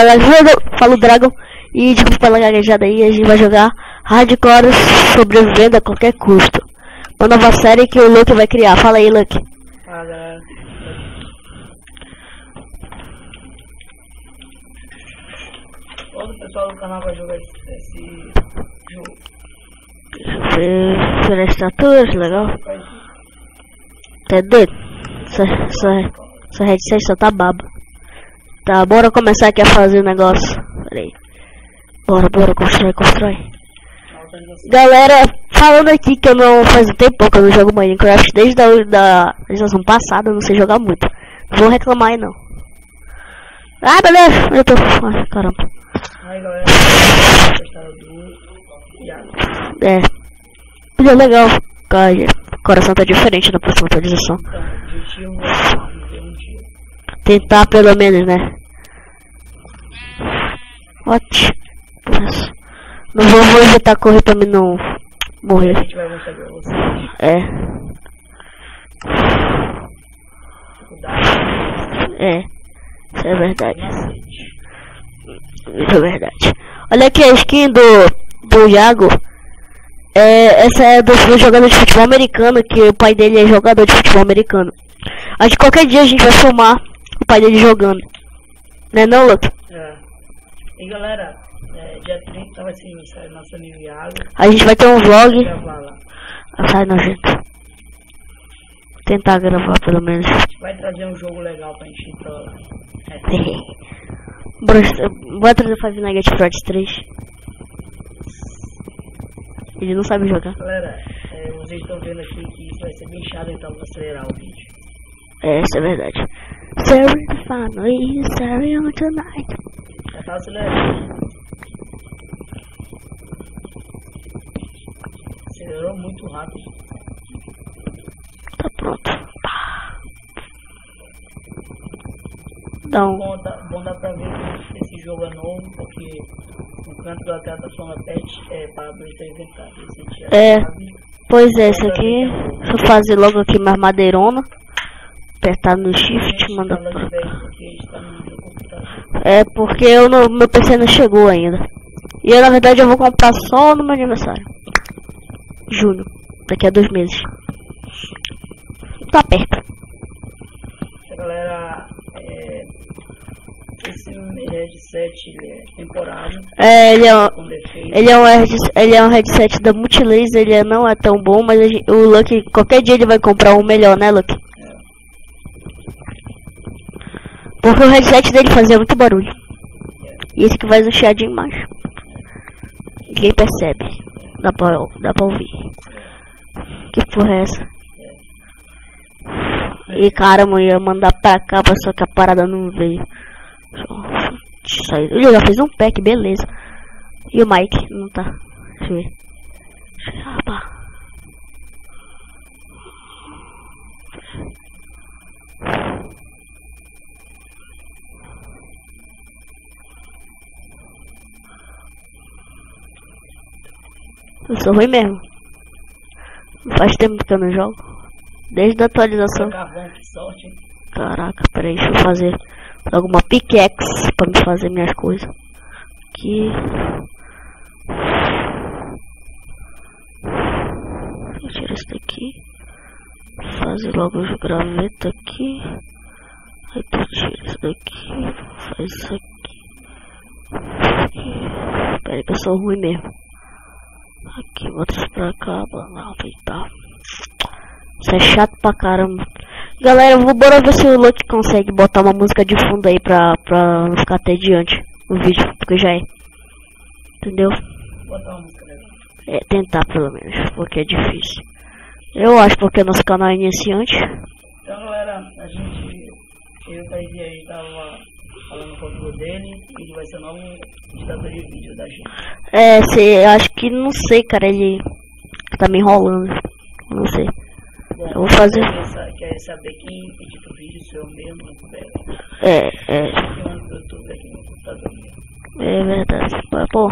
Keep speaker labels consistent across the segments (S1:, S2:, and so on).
S1: galera, fala o Dragon. E desculpa pela gaguejada aí, a gente vai jogar Hardcore sobrevivendo a qualquer custo. Uma nova série que o Luke vai criar. Fala aí, Luke.
S2: Ah, galera. Todo o pessoal do canal vai jogar esse jogo.
S1: Ver as estatuas, legal. Tá doido? Essa headset só tá baba. Tá, bora começar aqui a fazer o negócio. Pera aí. Bora, constrói. Galera, falando aqui que eu não faz um tempo que eu não jogo Minecraft, desde a legislação passada, eu não sei jogar muito. Não vou reclamar aí não. Ah, beleza, eu tô... Ai, caramba.
S2: Aí, galera,
S1: Vídeo legal. O coração tá diferente na próxima atualização. Tentar pelo menos, né? Ótimo. Não vou evitar correr pra mim não morrer.
S2: A gente vai mostrar pra vocês.
S1: Isso é verdade. Isso é verdade. Olha aqui a skin do Iago. Essa é do jogador de futebol americano, que o pai dele é jogador de futebol americano. Acho que qualquer dia a gente vai filmar o pai dele jogando. Né não, Luke?
S2: E galera, dia 30 vai ser aniversário do nosso amigo Iago.
S1: A gente vai ter um vlog. Sai nojento. Tentar gravar pelo menos.
S2: Vai trazer um jogo legal pra gente
S1: Bora trazer Five Nights at Freddy's 3. Ele não sabe jogar.
S2: Galera, vocês estão vendo aqui que isso vai ser bem chato, então vou acelerar o vídeo.
S1: Isso é verdade. Sorry the family, sorry on tonight.
S2: Já tá acelerando. Acelerou muito rápido.
S1: Tá pronto. Então,
S2: bom dá pra ver que esse jogo é novo, porque no canto da tela tá falando patch para abrir o inventário.
S1: Pois é, isso aqui. Deixa eu fazer logo aqui mais madeirona. Apertar no shift, mandar pra cá. Porque meu PC não chegou ainda. E eu, na verdade, eu vou comprar só no meu aniversário. Junho, daqui a 2 meses. Tá perto.
S2: Galera, esse headset é temporário.
S1: Ele é um headset da Multilaser, ele não é tão bom, mas o Lucky, qualquer dia ele vai comprar um melhor, né, Lucky? Porque o headset dele fazia muito barulho. E esse que faz um chiadinho embaixo. Ninguém percebe. Dá pra ouvir. Que porra é essa? E caramba, ia mandar pra cá, só que a parada não veio. Ele já fez um pack, beleza. E o Mike? Não tá. Deixa eu ver. Eu sou ruim mesmo. Faz tempo que eu não jogo. Desde a atualização. Caraca, peraí, deixa eu fazer alguma pickaxe pra me fazer minhas coisas. Aqui. Vou tirar isso daqui. Fazer logo os gravetos aqui. Aí tu tira isso daqui. Faz isso aqui. Peraí que eu sou ruim mesmo. Aqui, outros pra cá. Não, tá. Isso é chato pra caramba. Galera, bora ver se o Luke consegue botar uma música de fundo aí pra não ficar entediante no vídeo, porque já é. Entendeu?
S2: Botar uma música legal.
S1: Tentar pelo menos, porque é difícil. Eu acho porque nosso canal é iniciante.
S2: Então galera, eu e o Taizinho aí tava falando com o jogo dele, e ele vai ser o novo editador de vídeo da gente.
S1: Acho que não sei, cara, ele tá me enrolando. Não sei.
S2: Bom,
S1: eu vou fazer.
S2: Quer saber quem edita o vídeo, se eu mesmo, velho?
S1: É verdade. Pô,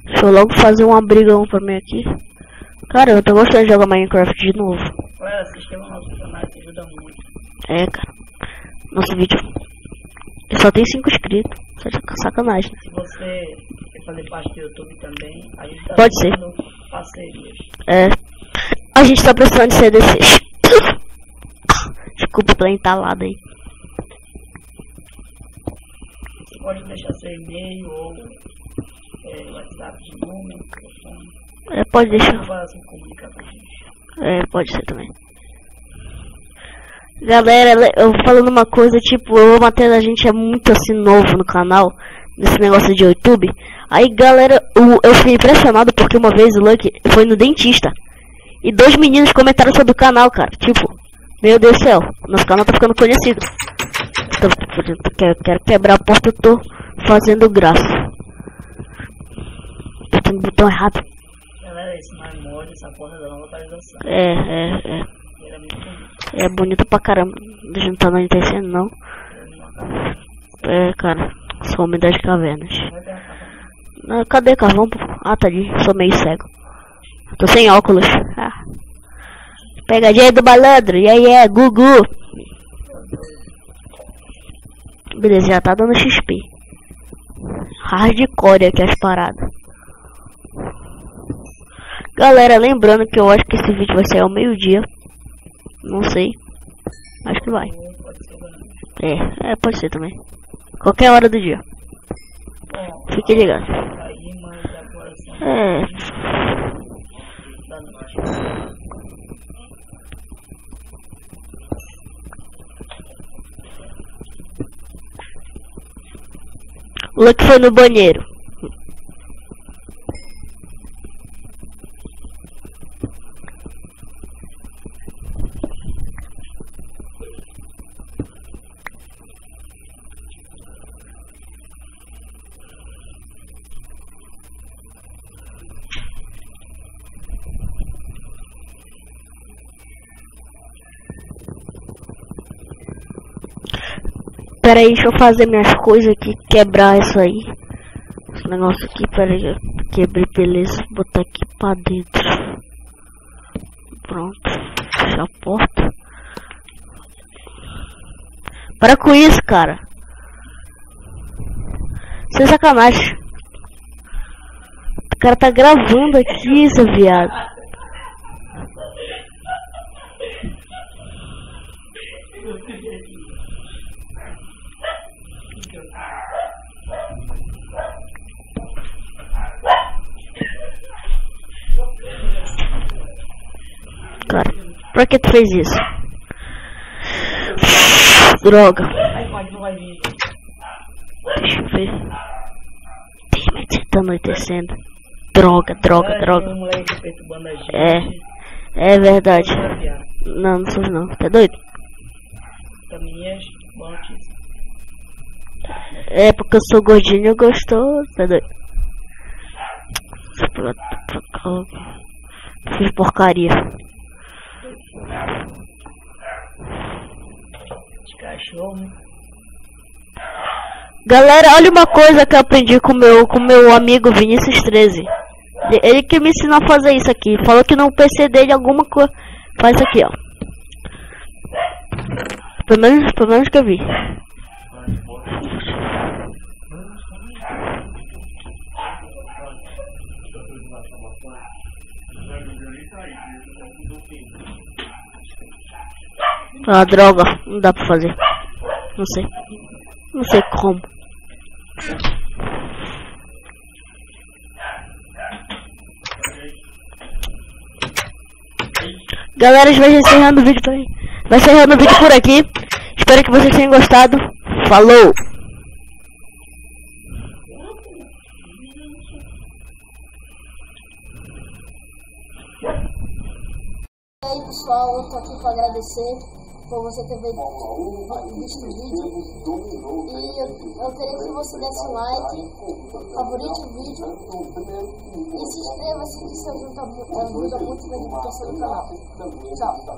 S1: deixa eu logo fazer um abrigão pra mim aqui. Cara, eu tô gostando de jogar Minecraft de novo.
S2: Ué, se inscreva no nosso canal, que ajuda muito.
S1: Cara. Nosso vídeo só tem 5 inscritos. Sacanagem.
S2: Se você quer fazer parte do YouTube também, a gente tá
S1: pode ser.
S2: Parcerias.
S1: A gente tá precisando de CDCs. Desculpa pela entalada aí.
S2: Você pode deixar seu e-mail ou WhatsApp de número, telefone.
S1: Pode deixar.
S2: Se comunicar com a gente.
S1: Pode ser também. Galera, eu falando uma coisa, tipo, o Matheus, a gente é muito assim novo no canal, nesse negócio de YouTube. Aí galera, eu fiquei impressionado porque uma vez o Lucky foi no dentista e 2 meninos comentaram sobre o canal, cara. Tipo, meu Deus do céu, nosso canal tá ficando conhecido. Quero quebrar a porta, eu tô fazendo graça. Apertando o botão errado.
S2: Galera, isso não é mod, essa porta da nova atualização.
S1: É bonito pra caramba. A gente não tá anoitecendo não. Cara, sou homem das cavernas. Não, cadê carvão? Ah, tá ali, sou meio cego. Tô sem óculos. Pegadinha do malandro, e aí Gugu. Beleza, já tá dando XP. Hardcore aqui as paradas. Galera, lembrando que eu acho que esse vídeo vai sair ao meio-dia. Não sei. Acho que vai. Pode ser também. Qualquer hora do dia. Fique ligado. O Lucky foi no banheiro. Pera aí, deixa eu fazer minhas coisas aqui, quebrar isso aí. Esse negócio aqui, pera aí, quebrei, beleza, vou botar aqui pra dentro. Pronto, fechar a porta. Para com isso, cara. Sem sacanagem. O cara tá gravando aqui, seu viado. Cara, pra que tu fez isso? Droga. Deixa eu ver. Tá anoitecendo. Droga. É verdade. Não sou não. Tá doido? É porque eu sou gordinho e eu gostoso. Tá doido? Fiz porcaria.
S2: De cachorro.
S1: Galera, olha uma coisa que eu aprendi com meu amigo Vinícius 13. Ele que me ensinou a fazer isso aqui. Falou que no PC dele alguma coisa. Faz isso aqui, ó. Pelo menos que eu vi. Ah, droga, não dá pra fazer. Não sei como. Galera, a gente vai encerrando o vídeo por aí. Vai encerrando o vídeo por aqui. Espero que vocês tenham gostado. Falou!
S3: E aí pessoal, eu tô aqui para agradecer por você ter visto o vídeo e eu queria que você desse um like, favorite o vídeo e se inscreva-se, que isso ajuda muito na divulgação do canal. Tchau!